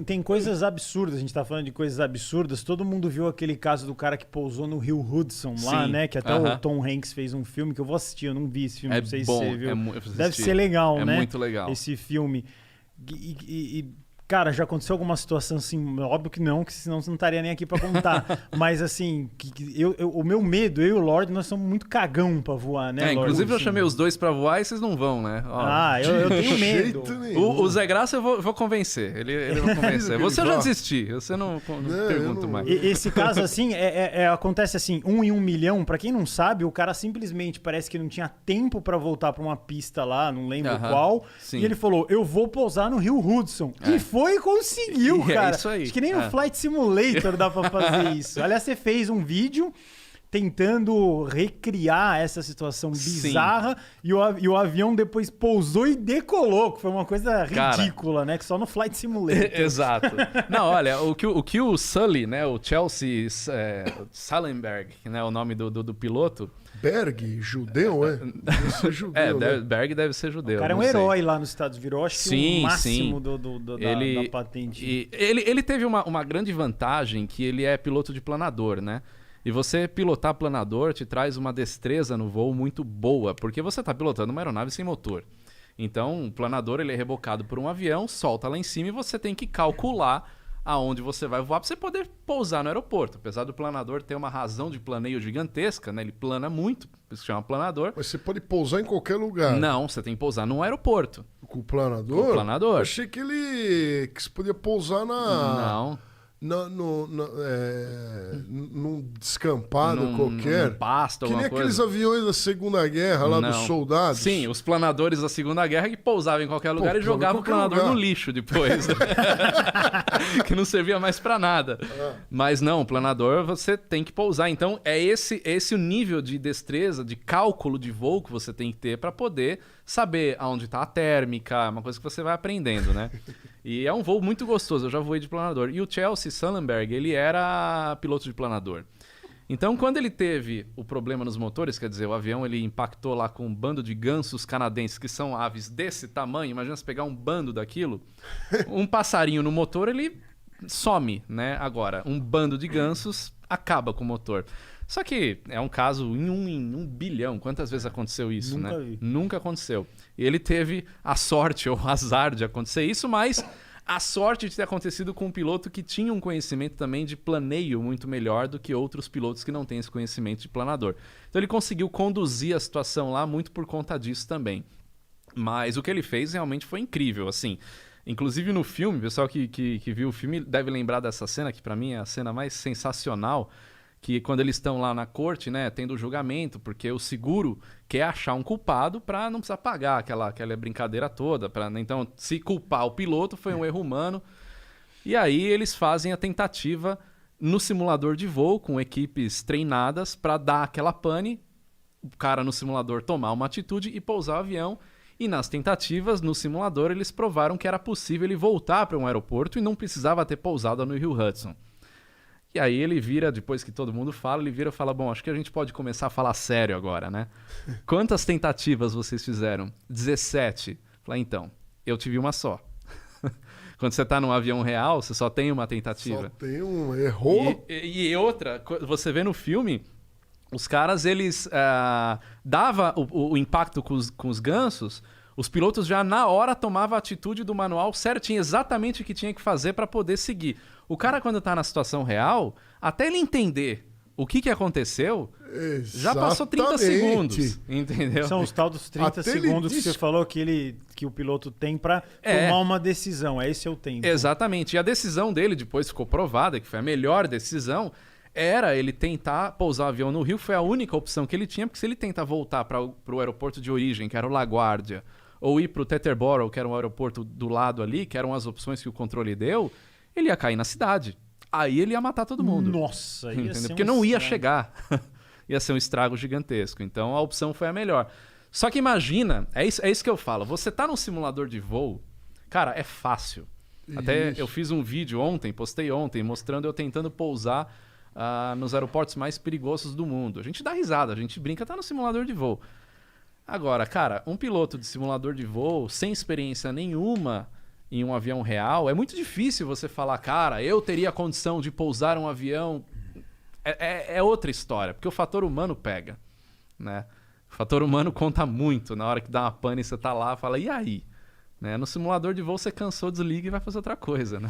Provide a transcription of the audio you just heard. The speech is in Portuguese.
tem coisas absurdas, a gente tá falando de coisas absurdas. Todo mundo viu aquele caso do cara que pousou no Rio Hudson lá, né? Que até o Tom Hanks fez um filme que eu vou assistir, eu não vi esse filme, não sei bom, se você viu. eu Deve ser legal, né? É muito legal. Esse filme. Cara, já aconteceu alguma situação assim? Óbvio que não, que senão você não estaria nem aqui pra contar. Mas assim, o meu medo, eu e o Lorde, nós somos muito cagão pra voar, né, Lorde? Inclusive eu chamei os dois pra voar e vocês não vão, né? Eu tenho medo. O Zé Graça eu vou convencer. Ele vai convencer. Você eu já desisti. Você não pergunto mais. Esse caso, assim, acontece assim, 1 em 1 milhão. Pra quem não sabe, o cara simplesmente parece que não tinha tempo pra voltar pra uma pista lá, não lembro qual. Sim. E ele falou, eu vou pousar no Rio Hudson. E foi e conseguiu, cara. É isso aí. Acho que nem no Flight Simulator dá pra fazer isso. Aliás, você fez um vídeo tentando recriar essa situação bizarra e o avião depois pousou e decolou, que foi uma coisa ridícula, né? Que só no Flight Simulator. Exato. Não, olha, o que o Sully, né? O Chelsea Sullenberg, né? O nome do piloto... Berg, judeu, é? Deve ser judeu, né? Berg deve ser judeu. O cara é um herói lá nos Estados Unidos, virou acho que o máximo da patente. Ele teve uma grande vantagem, que ele é piloto de planador, né? E você pilotar planador te traz uma destreza no voo muito boa, porque você está pilotando uma aeronave sem motor. Então, o planador ele é rebocado por um avião, solta lá em cima e você tem que calcular aonde você vai voar para você poder pousar no aeroporto. Apesar do planador ter uma razão de planeio gigantesca, né? Ele plana muito, por isso que chama planador. Mas você pode pousar em qualquer lugar. Não, você tem que pousar num aeroporto. Com o planador? Com o planador. Eu achei que você podia pousar Não. Num descampado qualquer. Num pasto, que nem alguma aqueles coisa. aviões da Segunda Guerra lá dos soldados. Sim, os planadores da Segunda Guerra que pousavam em qualquer lugar e jogavam o planador no lixo depois. Que não servia mais pra nada. Mas não, o planador você tem que pousar. Então é esse o nível de destreza, de cálculo de voo que você tem que ter pra poder saber aonde tá a térmica, uma coisa que você vai aprendendo, né? E é um voo muito gostoso, eu já voei de planador. E o Chelsea Sullenberg, ele era piloto de planador. Então, quando ele teve o problema nos motores, quer dizer, o avião ele impactou lá com um bando de gansos canadenses, que são aves desse tamanho, imagina se pegar um bando daquilo, um passarinho no motor, ele some, né? Agora, um bando de gansos acaba com o motor. Só que é um caso em um bilhão. Quantas vezes aconteceu isso, Nunca né? vi. Nunca aconteceu. E ele teve a sorte ou o azar de acontecer isso, mas a sorte de ter acontecido com um piloto que tinha um conhecimento também de planeio muito melhor do que outros pilotos que não têm esse conhecimento de planador. Então ele conseguiu conduzir a situação lá muito por conta disso também. Mas o que ele fez realmente foi incrível, assim. Inclusive no filme, o pessoal que viu o filme deve lembrar dessa cena, que pra mim é a cena mais sensacional, que quando eles estão lá na corte, né, tendo o julgamento, porque o seguro quer achar um culpado para não precisar pagar aquela brincadeira toda. Então, se culpar o piloto foi um erro humano. E aí eles fazem a tentativa no simulador de voo, com equipes treinadas, para dar aquela pane, o cara no simulador tomar uma atitude e pousar o avião. E nas tentativas, no simulador, eles provaram que era possível ele voltar para um aeroporto e não precisava ter pousado no Rio Hudson. E aí ele vira, depois que todo mundo fala, ele vira e fala, bom, acho que a gente pode começar a falar sério agora, né? Quantas tentativas vocês fizeram? 17. Falei, então, eu tive uma só. Quando você tá num avião real, você só tem uma tentativa. Só tem um, errou. E outra, você vê no filme, os caras, eles dava o impacto com os gansos, os pilotos já na hora tomavam a atitude do manual certinho, exatamente o que tinha que fazer para poder seguir. O cara, quando tá na situação real, até ele entender o que aconteceu, já passou 30 segundos, entendeu? São os tal dos 30 segundos que você falou que o piloto tem para tomar uma decisão. Esse é o tempo. Exatamente. E a decisão dele depois ficou provada, que foi a melhor decisão, era ele tentar pousar o avião no Rio. Foi a única opção que ele tinha, porque se ele tentar voltar para o aeroporto de origem, que era o LaGuardia, ou ir para o Teterboro, que era um aeroporto do lado ali, que eram as opções que o controle deu, ele ia cair na cidade. Aí ele ia matar todo mundo. Nossa, ia ser porque não ia chegar. Ia ser um estrago gigantesco. Então a opção foi a melhor. Só que imagina, é isso que eu falo. Você tá num simulador de voo, cara, é fácil. Até eu fiz um vídeo ontem, postei ontem, mostrando eu tentando pousar nos aeroportos mais perigosos do mundo. A gente dá risada, a gente brinca, tá no simulador de voo. Agora, cara, um piloto de simulador de voo, sem experiência nenhuma em um avião real, é muito difícil você falar, cara, eu teria a condição de pousar um avião. É outra história, porque o fator humano pega, né? O fator humano conta muito. Na hora que dá uma pane, você tá lá, fala, e aí? Né? No simulador de voo, você cansou, desliga e vai fazer outra coisa, né?